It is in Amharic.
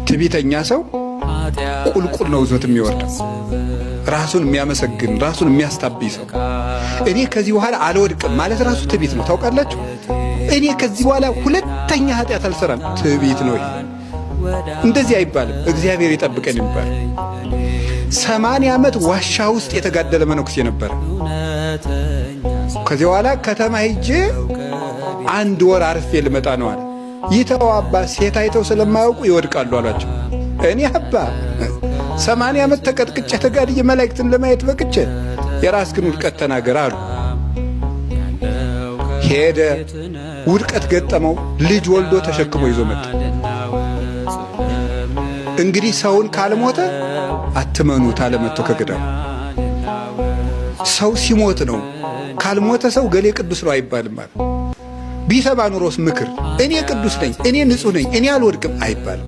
ትዕቢተኛ ሰው ቁልቁል ነው ዞት የሚወርደው። ራሱን የሚያመሰግን ራሱን የሚያስታብይ ሰው እኔ ከዚህ በኋላ አልወድቅም ማለት ራሱ ትዕቢት ነው። ታውቃላችሁ? እኔ ከዚህ በኋላ ሁለተኛ ኃጢአት አልሰራም ትዕቢት ነው። ይሄ እንደዚህ አይባልም። እግዚአብሔር ይጠብቀን ይባል። 80 ዓመት ዋሻ ውስጥ የተጋደለ መነኩሴ ነበር። ከዚህ በኋላ ከተማ ሄጄ 1 ወር አርፌ ልመጣ ነው አለ። ይተው አባ ሴት አይተው ስለማያውቁ ይወድቃሉ አሏቸው። እኔ አባ 80 ዓመት ተቀጥቅጬ ተጋድዬ መላእክትን ለማየት በቅቼ የራስህን ውድቀት ተናገር አሉ። ሄደ፣ ውድቀት ገጠመው። ልጅ ወልዶ ተሸክሞ ይዞ መጣ። እንግዲህ ሰውን ካልሞተ አትመኑት አለ መጥቶ ከገዳሙ። ሰው ሲሞት ነው። ካልሞተ ሰው ገሌ ቅዱስ ነው አይባልም ማለት። ቢሰማ ኑሮስ ምክር እኔ ቅዱስ ነኝ፣ እኔ ንጹሕ ነኝ፣ እኔ አልወድቅም አይባልም።